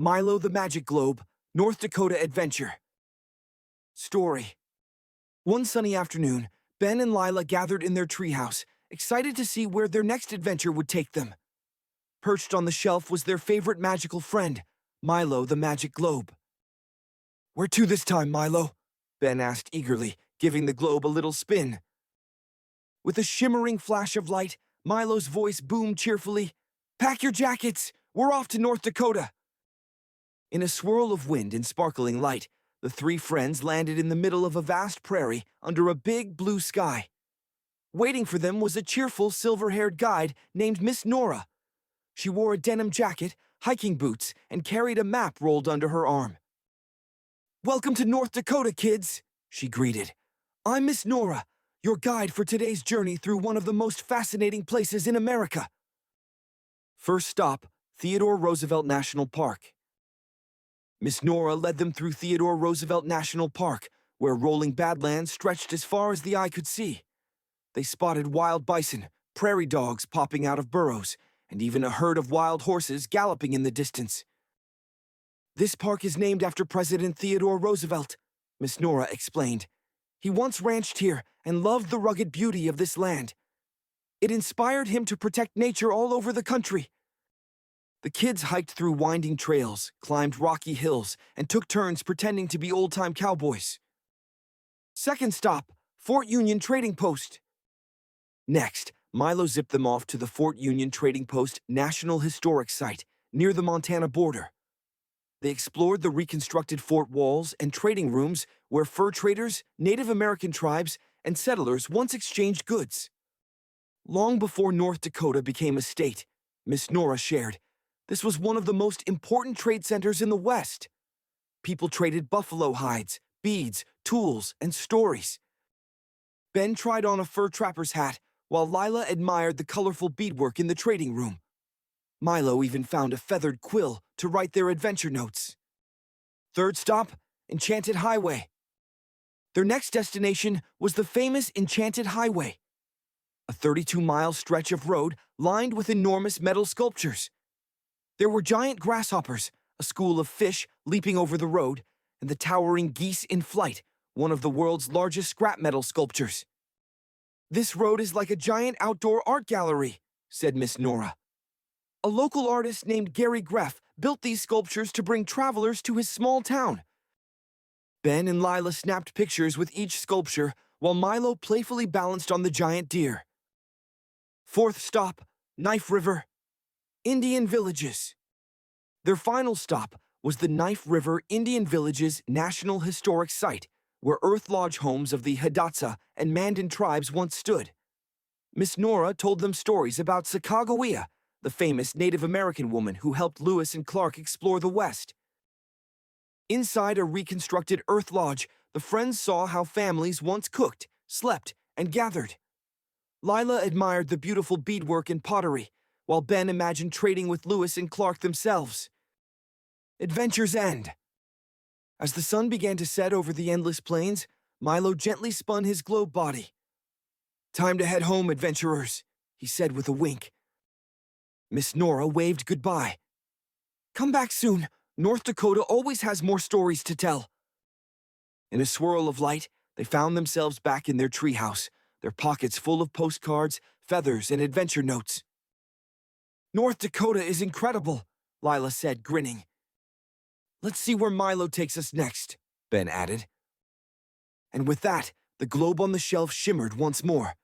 Milo the Magic Globe, North Dakota Adventure. Story. One sunny afternoon, Ben and Lila gathered in their treehouse, excited to see where their next adventure would take them. Perched on the shelf was their favorite magical friend, Milo the Magic Globe. "Where to this time, Milo?" Ben asked eagerly, giving the globe a little spin. With a shimmering flash of light, Milo's voice boomed cheerfully, "Pack your jackets! We're off to North Dakota!" In a swirl of wind and sparkling light, the three friends landed in the middle of a vast prairie under a big blue sky. Waiting for them was a cheerful silver-haired guide named Miss Nora. She wore a denim jacket, hiking boots, and carried a map rolled under her arm. "Welcome to North Dakota, kids," she greeted. "I'm Miss Nora, your guide for today's journey through one of the most fascinating places in America." First stop, Theodore Roosevelt National Park. Miss Nora led them through Theodore Roosevelt National Park, where rolling badlands stretched as far as the eye could see. They spotted wild bison, prairie dogs popping out of burrows, and even a herd of wild horses galloping in the distance. "This park is named after President Theodore Roosevelt," Miss Nora explained. "He once ranched here and loved the rugged beauty of this land. It inspired him to protect nature all over the country." The kids hiked through winding trails, climbed rocky hills, and took turns pretending to be old-time cowboys. Second stop, Fort Union Trading Post. Next, Milo zipped them off to the Fort Union Trading Post National Historic Site near the Montana border. They explored the reconstructed fort walls and trading rooms where fur traders, Native American tribes, and settlers once exchanged goods. Long before North Dakota became a state, Miss Nora shared, this was one of the most important trade centers in the West. People traded buffalo hides, beads, tools, and stories. Ben tried on a fur trapper's hat, while Lila admired the colorful beadwork in the trading room. Milo even found a feathered quill to write their adventure notes. Third stop, Enchanted Highway. Their next destination was the famous Enchanted Highway, a 32-mile stretch of road lined with enormous metal sculptures. There were giant grasshoppers, a school of fish leaping over the road, and the towering geese in flight, one of the world's largest scrap metal sculptures. "This road is like a giant outdoor art gallery," said Miss Nora. "A local artist named Gary Greff built these sculptures to bring travelers to his small town." Ben and Lila snapped pictures with each sculpture, while Milo playfully balanced on the giant deer. Fourth stop, Knife River. Indian Villages. Their final stop was the Knife River Indian Villages National Historic Site, where Earth Lodge homes of the Hidatsa and Mandan tribes once stood. Miss Nora told them stories about Sacagawea, the famous Native American woman who helped Lewis and Clark explore the West. Inside a reconstructed Earth Lodge, the friends saw how families once cooked, slept, and gathered. Lila admired the beautiful beadwork and pottery, while Ben imagined trading with Lewis and Clark themselves. Adventure's end. As the sun began to set over the endless plains, Milo gently spun his globe body. "Time to head home, adventurers," he said with a wink. Miss Nora waved goodbye. "Come back soon. North Dakota always has more stories to tell." In a swirl of light, they found themselves back in their treehouse, their pockets full of postcards, feathers, and adventure notes. "North Dakota is incredible," Lila said, grinning. "Let's see where Milo takes us next," Ben added. And with that, the globe on the shelf shimmered once more,